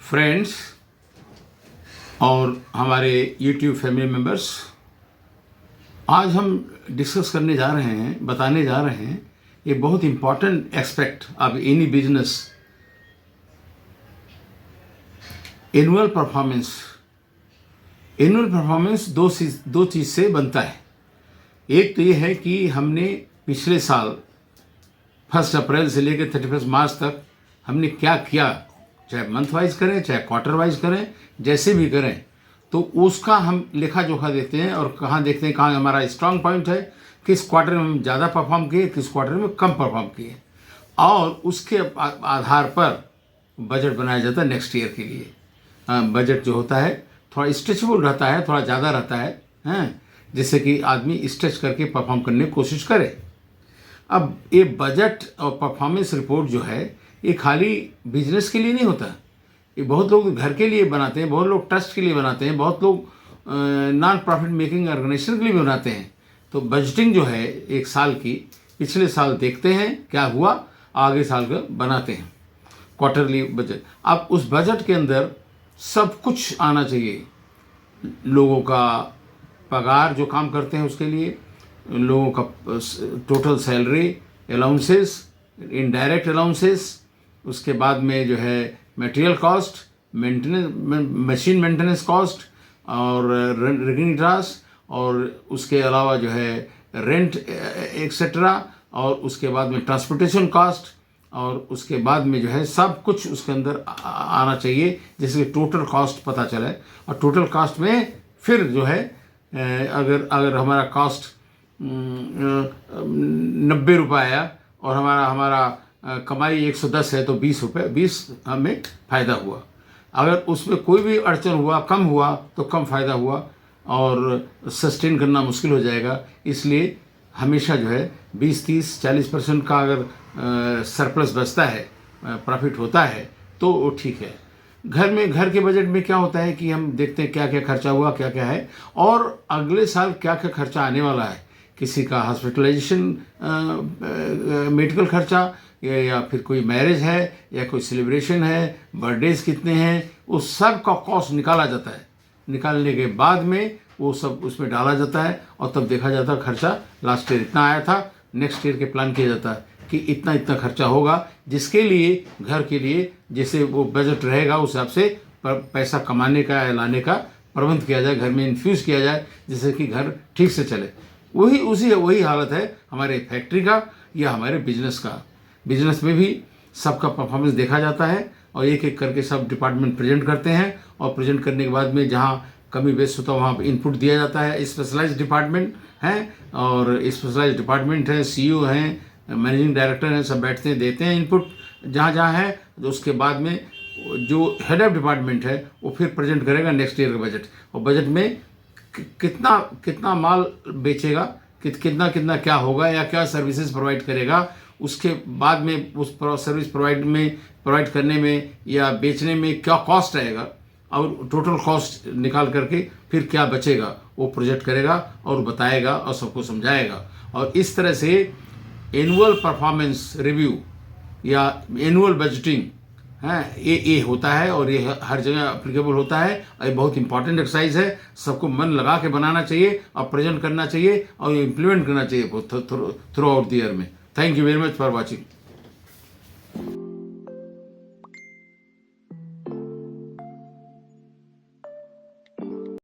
Friends और हमारे YouTube family members, आज हम डिस्कस करने जा रहे हैं, बताने जा रहे हैं ये बहुत important aspect of any business, annual performance. Annual performance दो चीज़ से बनता है। एक तो ये है कि हमने पिछले साल 1 अप्रैल से लेकर 31 मार्च तक हमने क्या किया, चाहे मंथ वाइज करें चाहे क्वार्टर वाइज करें, जैसे भी करें, तो उसका हम लेखा जोखा देते हैं और कहाँ देखते हैं कहाँ हमारा स्ट्रांग पॉइंट है, किस क्वार्टर में हम ज़्यादा परफॉर्म किए, किस क्वार्टर में कम परफॉर्म किए, और उसके आधार पर बजट बनाया जाता है नेक्स्ट ईयर के लिए। बजट जो होता है थोड़ा स्ट्रेचेबल रहता है, थोड़ा ज़्यादा रहता है, जिससे कि आदमी स्ट्रेच करके परफॉर्म करने की कोशिश करे। अब ये बजट और परफॉर्मेंस रिपोर्ट जो है ये खाली बिजनेस के लिए नहीं होता, ये बहुत लोग घर के लिए बनाते हैं, बहुत लोग ट्रस्ट के लिए बनाते हैं, बहुत लोग नॉन प्रॉफिट मेकिंग ऑर्गेनाइजेशन के लिए भी बनाते हैं। तो बजटिंग जो है एक साल की, पिछले साल देखते हैं क्या हुआ, आगे साल का बनाते हैं क्वार्टरली बजट। अब उस बजट के अंदर सब कुछ आना चाहिए, लोगों का पगार जो काम करते हैं उसके लिए, लोगों का total salary, allowances, indirect allowances, उसके बाद में जो है material cost, maintenance, machine maintenance cost और रेगनिंग ड्रास, और उसके अलावा जो है रेंट एक्सेट्रा, और उसके बाद में ट्रांसपोर्टेशन कॉस्ट, और उसके बाद में जो है सब कुछ उसके अंदर आना चाहिए, जिससे टोटल कॉस्ट पता चले। और टोटल कॉस्ट में फिर जो है अगर हमारा कॉस्ट 90 रुपये आया और हमारा कमाई 110 है तो 20 हमें फ़ायदा हुआ। अगर उसमें कोई भी अड़चन हुआ, कम हुआ तो कम फ़ायदा हुआ और सस्टेन करना मुश्किल हो जाएगा। इसलिए हमेशा जो है 20, 30, 40% का अगर सरप्लस बचता है, प्रॉफिट होता है, तो वो ठीक है। घर के बजट में क्या होता है कि हम देखते हैं क्या क्या खर्चा हुआ, क्या क्या है, और अगले साल क्या क्या खर्चा आने वाला है। किसी का हॉस्पिटलाइजेशन, मेडिकल खर्चा, या फिर कोई मैरिज है या कोई सेलिब्रेशन है, बर्थडेज कितने हैं, उस सब का कॉस्ट निकाला जाता है। निकालने के बाद में वो सब उसमें डाला जाता है और तब देखा जाता है खर्चा लास्ट ईयर इतना आया था, नेक्स्ट ईयर के प्लान किया जाता है कि इतना इतना खर्चा होगा, जिसके लिए घर के लिए जैसे वो बजट रहेगा उस हिसाब से पैसा कमाने का या लाने का प्रबंध किया जाए, घर में इन्फ्यूज़ किया जाए, जिससे कि घर ठीक से चले। वही हालत है हमारे फैक्ट्री का या हमारे बिजनेस का। बिजनेस में भी सबका परफॉर्मेंस देखा जाता है और एक एक करके सब डिपार्टमेंट प्रेजेंट करते हैं, और प्रेजेंट करने के बाद में जहाँ कमी बेस होता है वहाँ इनपुट दिया जाता है। स्पेशलाइज्ड डिपार्टमेंट हैं, और स्पेशलाइज्ड डिपार्टमेंट है, सीईओ हैं, मैनेजिंग डायरेक्टर हैं, सब बैठते हैं, देते हैं इनपुट जहाँ जहाँ है। तो उसके बाद में जो हेड ऑफ डिपार्टमेंट है वो फिर प्रेजेंट करेगा नेक्स्ट ईयर का बजट, और बजट में कितना माल बेचेगा, कितना क्या होगा, या क्या सर्विसेज प्रोवाइड करेगा, उसके बाद में उस सर्विस प्रोवाइड करने में या बेचने में क्या कॉस्ट आएगा, और टोटल कॉस्ट निकाल करके फिर क्या बचेगा वो प्रोजेक्ट करेगा और बताएगा और सबको समझाएगा। और इस तरह से एनुअल परफॉर्मेंस रिव्यू या एनुअल बजटिंग है, ये होता है, और ये हर जगह अप्लीकेबल होता है। ये बहुत इंपॉर्टेंट एक्सरसाइज है, सबको मन लगा के बनाना चाहिए और प्रेजेंट करना चाहिए और इम्प्लीमेंट करना चाहिए थ्रू आउट द ईयर में। Thank you very much for watching.